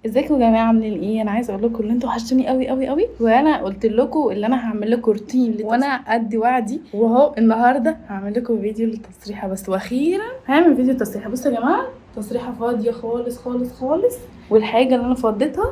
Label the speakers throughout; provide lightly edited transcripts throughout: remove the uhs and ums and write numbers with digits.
Speaker 1: ازيكم يا جماعه؟ عاملين ايه؟ انا عايزه اقول لكم ان انتوا وحشتوني قوي قوي قوي، وانا قلت لكم ان انا هعمل لكم روتين وانا قد وعدي، وهو النهارده هعمل لكم فيديو للتصريحه بس. واخيرا هعمل فيديو تصريحه. بصوا يا جماعه، تصريحه فاضيه خالص خالص خالص، والحاجه اللي انا فضيتها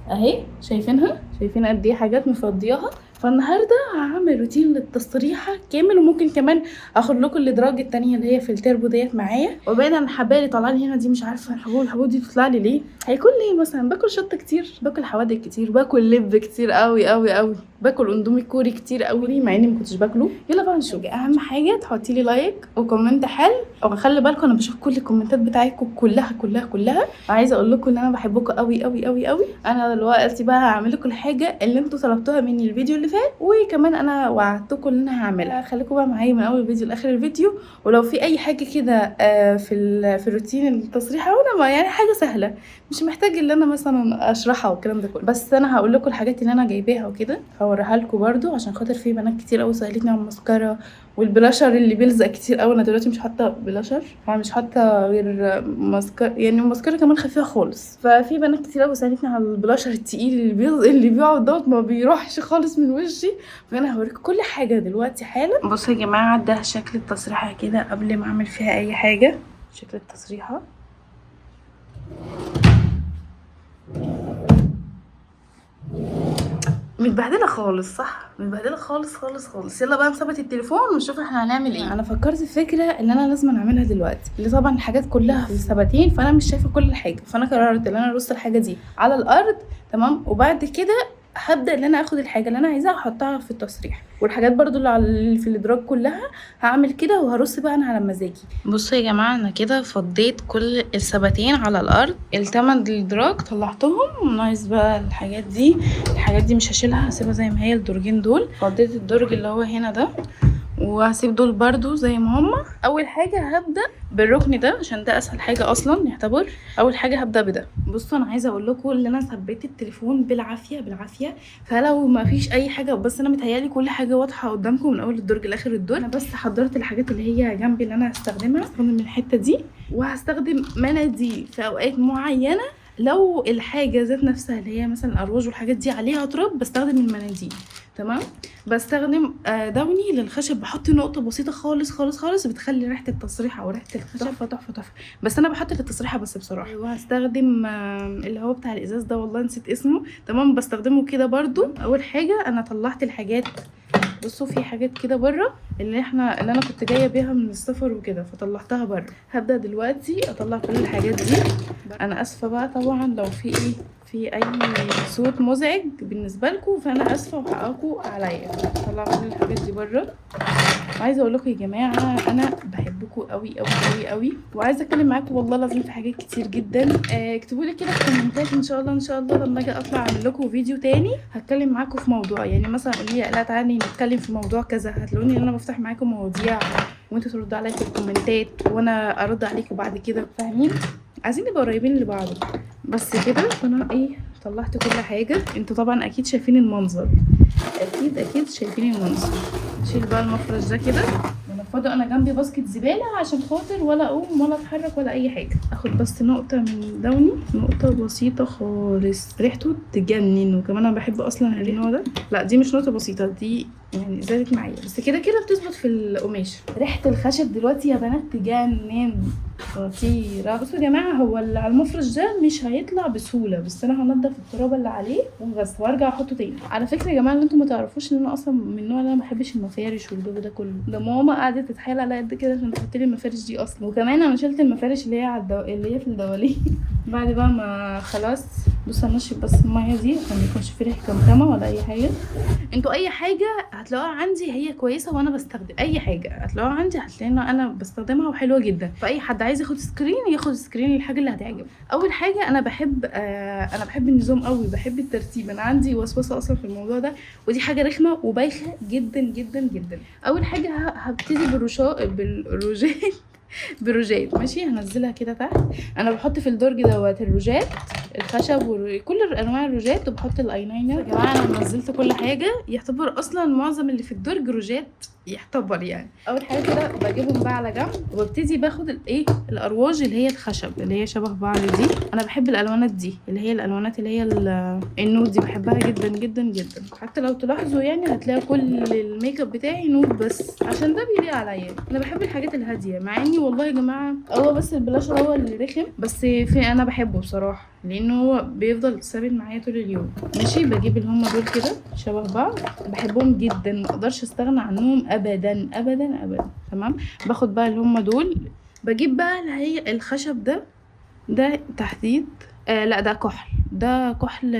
Speaker 1: اهي، شايفين قد ايه حاجات مفضياها. فالنهارده هعمل روتين للتصريحه كامل، وممكن كمان اخد لكم الادراج التانية اللي هي في التربو ديت معايا. وبعدين انا الحبايه اللي طالعه لي هنا دي مش عارفه الحبوب دي بتطلع لي ليه. هيكون ليه؟ مثلا باكل شطه كتير، باكل حوادق كتير، باكل لب كتير قوي قوي قوي، باكل اندومي كوري كتير قوي مع اني ما كنتش باكله. يلا بقى نشوف. اهم حاجه تحطي لي لايك وكومنت حلو، او خلي بالكم انا بشوف كل الكومنتات بتاعتكم كلها كلها كلها. وعايزه اقول لكم ان انا بحبكم قوي قوي قوي قوي. انا دلوقتي بقى هعمل لكم الحاجه اللي انتوا طلبتوها مني الفيديو اللي فات، وكمان انا وعدتكم ان انا هعملها. خليكم بقى معايا من اول الفيديو لاخر الفيديو. ولو في اي حاجه كده في الروتين التصريحه، وانا ما يعني حاجه سهله مش محتاج ان انا مثلا اشرحها والكلام ده كله، بس انا هقول لكم الحاجات اللي انا جايباها وكده، هوريها لكم برده عشان خاطر في بنات كتير قوي سالتني عن الماسكارا والبلاشر اللي بيلزق كتير قوي. انا دلوقتي مش حاطه بلاشر، انا مش حاطه غير ماسكارا، يعني الماسكارا كمان خفيفه خالص. ففي بنات كتير قوي سالتني على البلاشر التقيل اللي بيقعد دوت ما بيروحش خالص من وشي. فانا هوريكم كل حاجه دلوقتي حالا. بصوا يا جماعه، ده شكل التصريحه كده قبل ما اعمل فيها اي حاجه. شكل التصريحه متبهدله خالص، صح؟ متبهدله خالص خالص خالص. يلا بقى نثبت التليفون ونشوف احنا هنعمل ايه. انا فكرت في فكره ان انا لازم اعملها دلوقتي، اللي طبعا الحاجات كلها في الثباتين، فانا مش شايفه كل حاجه، فانا قررت ان انا ارص الحاجه دي على الارض، تمام؟ وبعد كده هبدا ان انا اخد الحاجه اللي انا عايزاها احطها في التصريح، والحاجات برضو اللي في الادراج كلها هعمل كده، وهرص بقى انا على مزاجي. بصوا يا جماعه، انا كده فضيت كل الثباتين على الارض، التمن الادراج طلعتهم. نايس بقى الحاجات دي مش هشيلها، هسيبها زي ما هي. الدرجين دول فضيت الدرج اللي هو هنا ده، وهسيب دول برضو زي ما هما. اول حاجه هبدا بالركن ده عشان ده اسهل حاجه اصلا يعتبر. اول حاجه هبدا بده. بصوا انا عايزه اقول لكم ان انا ثبت التليفون بالعافيه، فلو ما فيش اي حاجه، بس انا متهيالي كل حاجه واضحه قدامكم من اول الدرج لاخر الدرج. انا بس حضرت الحاجات اللي هي جنبي اللي انا هستخدمها من الحته دي، وهستخدم مناديل في اوقات معينه. لو الحاجه ذات نفسها اللي هي مثلا الارواج والحاجات دي عليها تراب بستخدم المناديل، تمام؟ بستخدم دوني للخشب، بحط نقطه بسيطه خالص خالص خالص بتخلي ريحه التصريحه وريحه الخشب تحفه تحفه تحفه. بس انا بحط للتصريحه بس بصراحه. وهستخدم اللي هو بتاع الازاز ده، والله نسيت اسمه، تمام؟ بستخدمه كده برضو. اول حاجه انا طلعت الحاجات، بصوا في حاجات كده بره اللي انا كنت جايه بيها من السفر وكده، فطلعتها بره. هبدا دلوقتي اطلع كل الحاجات دي. انا اسفه بقى طبعا لو في اي صوت مزعج بالنسبه لكم، فانا اسفه وحقكم عليا. طلع كل الحاجات دي بره. عايزه اقول لكم يا جماعه، انا بحبكم قوي قوي قوي قوي، وعايزه اتكلم معاكم والله لازم في حاجات كتير جدا. اكتبوا لي كده في الكومنتات، ان شاء الله ان شاء الله لما اجي اطلع اعمل لكم فيديو تاني هتكلم معاكم في موضوع، يعني مثلا قولي لي لا تعالي نتكلم في موضوع كذا، هتلاقوني ان انا بفتح معاكم مواضيع وانتوا تردوا عليا في الكومنتات وانا ارد عليكم بعد كده، فاهمين؟ عايزين نبقى قريبين لبعض بس كده. فانا طلعت كل حاجه. انتوا طبعا اكيد شايفين المنظر، اكيد شايفين المنظر. شيل بقى المفرش ده كده ونفضه. انا جنبي باسكت زباله عشان خاطر ولا اقوم ولا اتحرك ولا اي حاجه. اخد بس نقطه من دوني، نقطه بسيطه خالص، ريحته تجنن. وكمان انا بحب اصلا النوع ده. لا دي مش نقطه بسيطه، دي يعني زادت معايا، بس كده كده بتظبط في القماش. ريحه الخشب دلوقتي يا بنات تجنن، خطيره. بصوا يا جماعه، هو اللي على المفرش ده مش هيطلع بسهوله، بس انا هنضف التراب اللي عليه وبس وارجع احطه تاني. على فكره يا جماعه، اللي انتم ما تعرفوش ان انا اصلا من النوع اللي انا ما بحبش المفارش والجو ده كله. ده ماما قعدت تتحايل عليا قد كده عشان تحط لي المفارش دي اصلا. وكمان انا شلت المفارش اللي هي اللي هي في الدواليب بعد بقى ما خلاص. بصوا هنشف بس الميه دي عشان ما يكونش في ريحه كمكمه ولا اي حاجه. انتوا اي حاجه هتلاقوها عندي هي كويسه، وانا بستخدم اي حاجه هتلاقوها عندي هتلاقيها انا بستخدمها وحلوه جدا. فاي حد عايز ياخد سكرين ياخد سكرين للحاجه اللي هتعجبه. اول حاجه انا بحب النظام قوي، بحب الترتيب. انا عندي وسوسه اصلا في الموضوع ده، ودي حاجه رخمه وبايخه جدا جدا جدا. اول حاجه هبتدي بالروجات بالروجات، ماشي؟ هنزلها كده تحت. انا بحط في الدرج دوت الروجات الخشب وكل انواع الروجات، وبحط الايلاينر. يا جماعه انا نزلت كل حاجه، يعتبر اصلا معظم اللي في الدرج روجات، يعتبر يعني. اول حاجه كده بجيبهم بقى على جنب، وببتدي باخد الايه الارواج اللي هي الخشب اللي هي شبه بعض دي. انا بحب الالوانات دي اللي هي الالوانات اللي هي النود دي، بحبها جدا جدا جدا. حتى لو تلاحظوا يعني هتلاقي كل الميك اب بتاعي نود، بس عشان ده بيليق عليا. انا بحب الحاجات الهاديه، مع اني والله يا جماعه هو بس البلاشر هو اللي رخم، بس في انا بحبه بصراحه لانه هو بيفضل ثابت معايا طول اليوم. ماشي، بجيب اللي هم دول كده شبه بعض، بحبهم جدا، ما اقدرش استغنى عنهم ابدا ابدا ابدا. تمام، باخد بقى اللي هم دول، بجيب بقى اللي هي الخشب ده تحديد لا ده كحل، ده كحل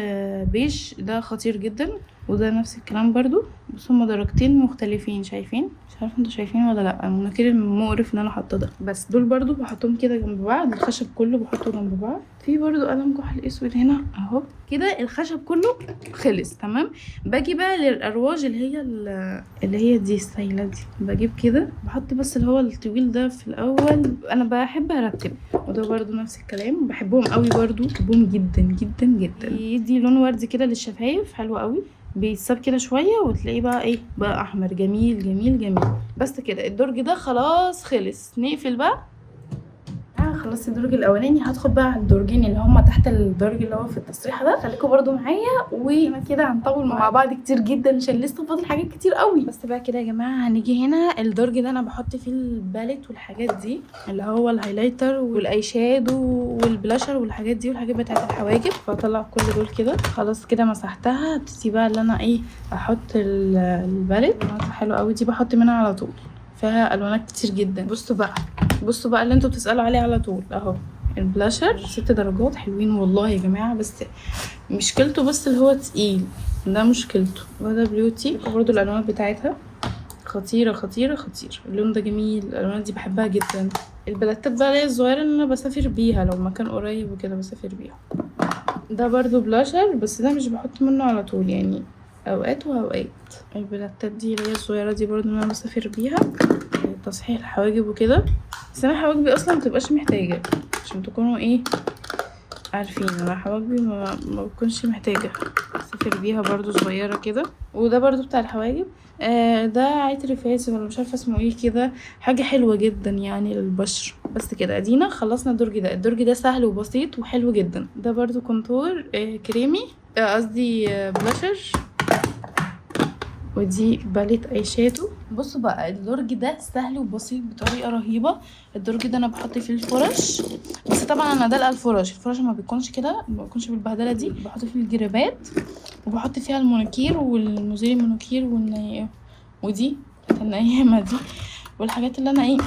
Speaker 1: بيج، ده خطير جدا. وده نفس الكلام برضو، بس هما درجتين مختلفين، شايفين؟ مش عارفه انتوا شايفين ولا لا، المناكير المقرف اللي انا حاطه ده. بس دول برضو بحطهم كده جنب بعض، الخشب كله بحطه جنب بعض. في برضو قلم كحل اسود هنا اهو كده. الخشب كله خلص تمام. باجي بقى للارواج اللي هي دي السايله دي، بجيب كده بحط بس اللي هو الطويل ده في الاول. انا بحب ارتب. وده برضو نفس الكلام، بحبهم قوي برضو، بحبهم جدا جدا جدا. يدي لون وردي كده للشفايف، حلو قوي، بيتساب كده شويه وتلاقيه بقى ايه بقى احمر، جميل جميل جميل. بس كده الدرج ده خلاص خلص، نقفل بقى. خلصت الدرج الاولاني، هدخل بقى على الدرجين اللي هم تحت الدرج اللي هو في التسريحه ده. خليكم برضو معايا، وانا كده هنطول مع بعض كتير جدا عشان لسه فاضل حاجات كتير قوي. بس بقى كده يا جماعه، هنيجي هنا الدرج ده انا بحط فيه الباليت والحاجات دي، اللي هو الهايلايتر والاي شادو والبلاشر والحاجات دي والحاجات بتاعه الحواجب. فاطلع كل دول كده، خلاص كده مسحتها. ابتدي بقى اللي انا ايه احط الباليت حلو قوي دي، بحط منها على طول، فيها الوانات كتير جدا. بصوا بقى اللي انتوا بتسألوا عليه على طول اهو، البلاشر 6 درجات حلوين والله يا جماعة. بس مشكلته بس اللي هو تقيل، ده مشكلته. وده بيوتي برضو، الالوانات بتاعتها خطيرة خطيرة خطيرة. اللون ده جميل، الالوانات دي بحبها جدا. البلاتات بقى اللي هي الصغيرة اللي انا بسافر بيها لو مكان قريب وكده بسافر بيها. ده برضو بلاشر، بس ده مش بحط منه على طول يعني، اوقات واوقات. البلاتات دي اللي هي الصغيرة دي برضو انا بسافر بيها تصحيح الحواجب وكده. بس انا حواجبي اصلا متبقاش محتاجه، عشان تكونوا ايه عارفين، انا حواجبي ما بكونش محتاجه اسافر بيها، برضو صغيره كده. وده برضو بتاع الحواجب ده عطر فاسي ولا مش عارفه اسمه ايه كده، حاجه حلوه جدا يعني للبشره. بس كده ادينا خلصنا الدرج ده. الدرج ده سهل وبسيط وحلو جدا. ده برضو كونتور كريمي، قصدي بلاشر، ودي باليت اي شادو. بصوا بقى الدرج ده سهل وبسيط بطريقه رهيبه. الدرج ده انا بحط فيه الفرش، بس طبعا انا دلقه الفرش ما بيكونش كده، ما بيكونش بالبهدله دي. بحط فيه الجرابات، وبحط فيها المونوكير والمزيل المونوكير ودي النيامه دي، والحاجات اللي انا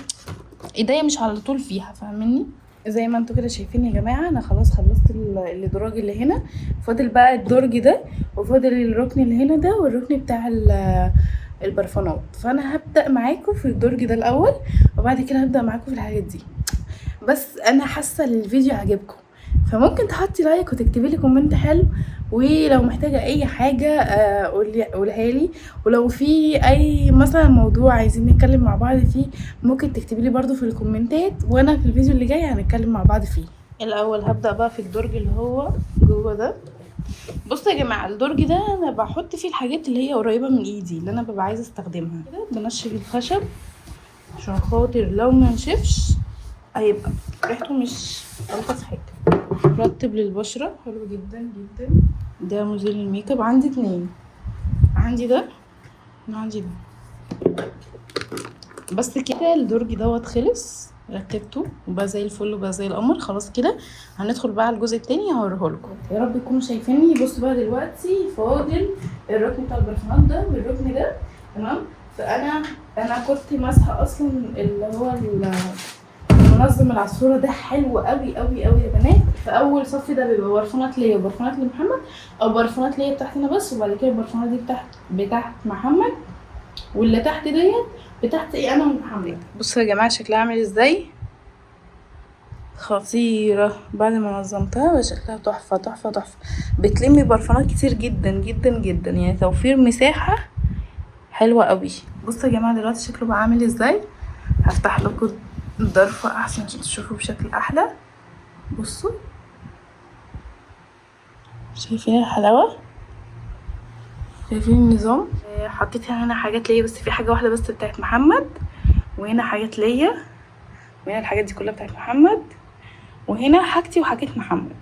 Speaker 1: ايديا مش على طول فيها، فاهميني؟ زي ما انتوا كده شايفين يا جماعه، انا خلاص خلصت الدرج اللي هنا. فاضل بقى الدرج ده، وفاضل الركن اللي هنا ده، والركن بتاع البرفانات. فانا هبدا معاكم في الدرج ده الاول، وبعد كده هبدا معاكم في الحاجات دي. بس انا حاسه الفيديو عجبكم، فممكن تحطي لايك وتكتبي لي كومنت حلو. ولو محتاجه اي حاجه قولها لي. ولو في اي مثلا موضوع عايزين نتكلم مع بعض فيه، ممكن تكتبي لي برده في الكومنتات، وانا في الفيديو اللي جاي هنتكلم مع بعض فيه. الاول هبدا بقى في الدرج اللي هو جوه ده. بصوا يا جماعه، الدرج ده انا بحط فيه الحاجات اللي هي قريبه من ايدي، اللي انا ببقى عايزه استخدمها. كده بنشف الخشب عشان خاطر لو ما نشفش هيبقى ريحته مش الطف حاجه. مرطب للبشره حلو جدا جدا. ده مزيل الميك اب، عندي 2، عندي ده وعندي ده. بس كده الدرج دوت خلص، رتبته وبقى زي الفل وبقى زي القمر. خلاص كده هندخل بقى على الجزء التاني هوريهولكم. يا رب تكونوا شايفيني. بصوا بقى دلوقتي فاضل الركن بتاع البرفانات ده والركن ده، تمام. فانا كنت ماسحه اصلا اللي هو منظم العصفوره ده، حلو قوي قوي قوي يا بنات. في اول صف ده بيبقى برفانات ليا وبرفانات لمحمد، او برفانات ليا بتاعتنا بس، وبعد كده البرفانات دي بتاعت محمد، واللي تحت ديت بتاعت انا ومحمد. بصوا يا جماعه شكلها عامل ازاي، خطيره. بعد ما نظمتها شكلها تحفه تحفه تحفه. بتلمي برفانات كتير جدا جدا جدا، يعني توفير مساحه حلوه قوي. بصوا يا جماعه دلوقتي شكله بقى عامل ازاي. هفتح لكم الضرفه احسن عشان تشوفوا بشكل احلى. بصوا شايفين الحلاوه، شايفين النظام. حطيت هنا حاجات ليا بس في حاجه واحده بس بتاعت محمد، وهنا حاجات ليا، وهنا الحاجات دي كلها بتاعت محمد، وهنا حاجتي وحاجات محمد.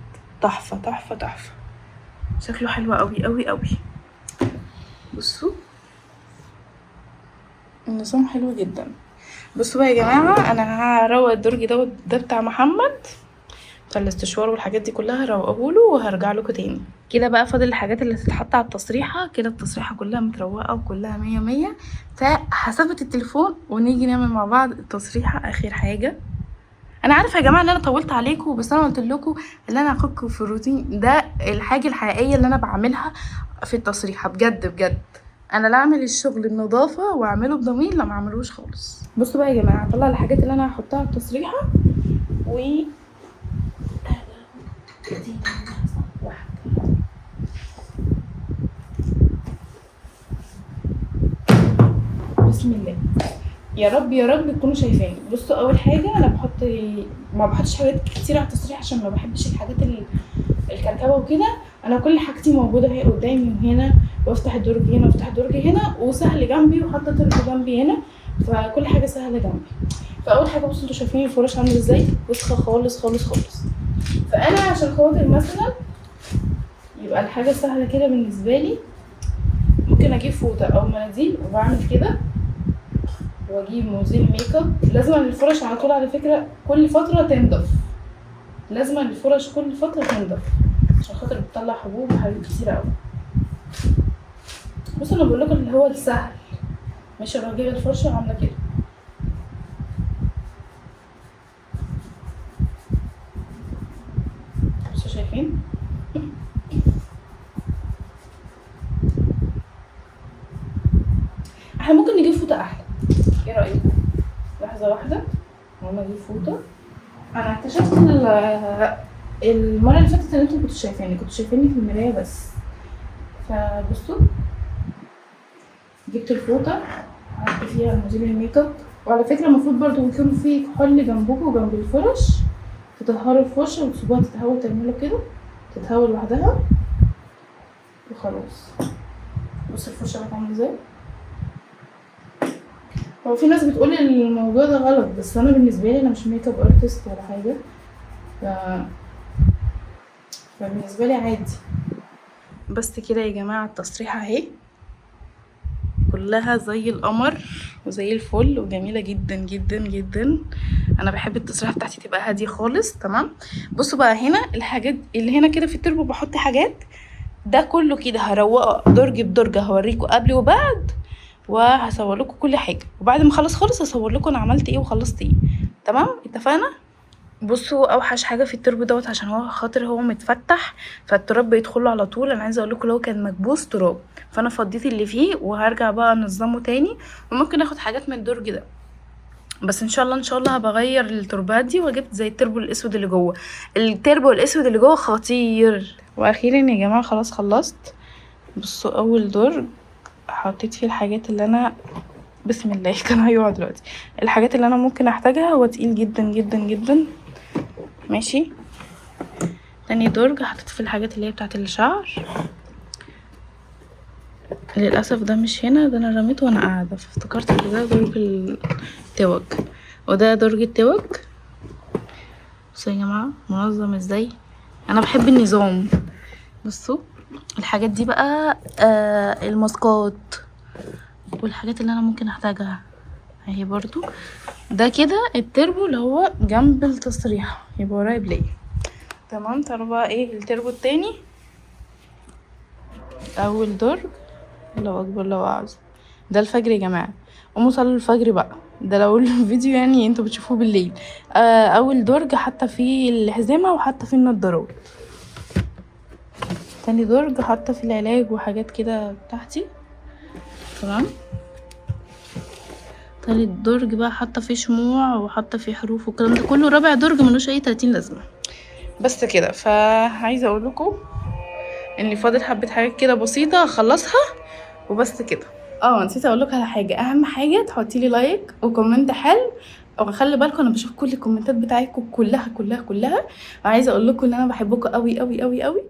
Speaker 1: تحفه تحفه تحفه، شكله حلو قوي قوي قوي. بصوا النظام حلو جدا. بصوا بقى يا جماعه، انا هروق الدرج ده بتاع محمد، بتاع الاستشوار والحاجات دي كلها هروقهوله وهرجع لكم تاني. كده بقى فاضل الحاجات اللي تتحط على التصريحه. كده التصريحه كلها متروقه وكلها 100 100. فهثبت التليفون ونيجي نعمل مع بعض التصريحه. اخر حاجه، انا عارفه يا جماعه ان انا طولت عليكم، بس انا قلت لكم ان انا هاخدكم في الروتين ده، الحاجه الحقيقيه اللي انا بعملها في التصريحه بجد بجد. انا لا اعمل الشغل النظافه واعمله بضمير، لا ما اعملوش خالص. بصوا بقى يا جماعه، هطلع الحاجات اللي انا هحطها على التصريحه و بسم الله. يا رب يا رب تكونوا شايفاني. بصوا اول حاجه انا ما بحطش حاجات كتير على التصريح عشان ما بحبش الحاجات الكركبه وكده. انا كل حاجتي موجوده اهي قدامي هنا، وافتح الدرج هنا وافتح الدرج هنا، وسهل جنبي، وحاطه درج جنبي هنا، فكل حاجه سهله جنبي. فاول حاجه بصوا انتوا شايفين الفراش عامل ازاي، وسخه خالص خالص خالص. فانا عشان خاطر مثلا يبقى الحاجه سهله كده بالنسبه لي، ممكن اجيب فوطه او مناديل وبعمل كده، واجيب مزيل ميك اب. لازم الفرش على طول على فكره كل فتره تنضف، لازم الفرش كل فتره تنضف عشان خاطر بتطلع حبوب وحاجات كتير قوي. بصوا انا بقول لكم اللي هو السهل، مش اروح جايبه الفرشه وعامله كده. بصوا شايفين احنا ممكن نجيب فوطه احلى، ايه رايكم؟ لحظه واحده وانا اجيب فوطه. انا اكتشفت المره اللي فاتت ان انتوا كنتوا شايفيني في المرايه بس. فبصوا جبت الفوطه حطيت فيها مزيل الميك اب، وعلى فكره المفروض برضو يكون في كحول جنبكم جنب الفرش، تطهروا الفرشه وتسيبوها تتهوى، تعملوا كده تتهوى لوحدها وخلاص. بصوا الفرشه بقت عامله ازاي. هو في ناس بتقول الموضوع ده غلط، بس انا بالنسبه لي انا مش ميك اب ارتست ولا حاجه، فبالنسبه لي عادي. بس كده يا جماعه التصريحه اهي كلها زي القمر وزي الفل وجميله جدا جدا جدا. انا بحب التصريحه بتاعتي تبقى هاديه خالص. تمام. بصوا بقى هنا الحاجات اللي هنا كده في التربو بحط حاجات، ده كله كده هروقه درج بدرجه، هوريكم قبل وبعد، وهصور لكم كل حاجه، وبعد ما اخلص خالص هصور لكم انا عملت ايه وخلصت ايه. تمام اتفقنا. بصوا اوحش حاجه في التربو دوت عشان هو خاطر هو متفتح، فالتراب بيدخله على طول. انا عايزه اقول لكم لو كان مكبوس تراب، فانا فضيت اللي فيه وهرجع بقى انظمه تاني، وممكن اخد حاجات من الدرج ده. بس ان شاء الله ان شاء الله هبغير التربات دي، وجبت زي التربو الاسود اللي جوه. التربو الاسود اللي جوه خطير. واخيرا يا جماعه خلاص خلصت. بصوا اول درج حطيت فيه الحاجات اللي انا بسم الله كان هيقع دلوقتي. الحاجات اللي انا ممكن احتاجها، هو تقيل جدا جدا جدا. ماشي. تاني درج حطيت فيه الحاجات اللي هي بتاعت الشعر. للاسف ده مش هنا، ده انا رميته وانا قاعده، فافتكرت ان ده درج التوج، وده درج التوج. بصوا يا جماعه منظم ازاي، انا بحب النظام. بصوا الحاجات دي بقى الماسكات والحاجات اللي انا ممكن احتاجها اهي برضو. ده كده التربو اللي هو جنب التصريحه، يبقى ورايا بلاي. تمام. تعالوا بقى ايه التربو التاني. اول درج الله اكبر لو عاوز، ده الفجر يا جماعه، قوموا صلوا الفجر بقى، ده لو الفيديو يعني انتوا بتشوفوه بالليل. اول درج حاطه فيه الحزمه وحاطه فيه النضارات. تاني درج حاطه فيه العلاج وحاجات كده بتاعتي. تمام. تالت درج بقى حاطه فيه شموع وحاطه فيه حروف والكلام ده كله. رابع درج ملوش اي 30 لازمه. بس كده. فعايزه اقول لكم ان فاضل حبه حاجات كده بسيطه اخلصها وبس كده. نسيت اقول لك على حاجه، اهم حاجه تحطي لي لايك وكومنت حلو، او خلي بالكم انا بشوف كل الكومنتات بتاعتكم كلها كلها كلها. وعايزه اقول لكم ان انا بحبكم قوي قوي قوي قوي،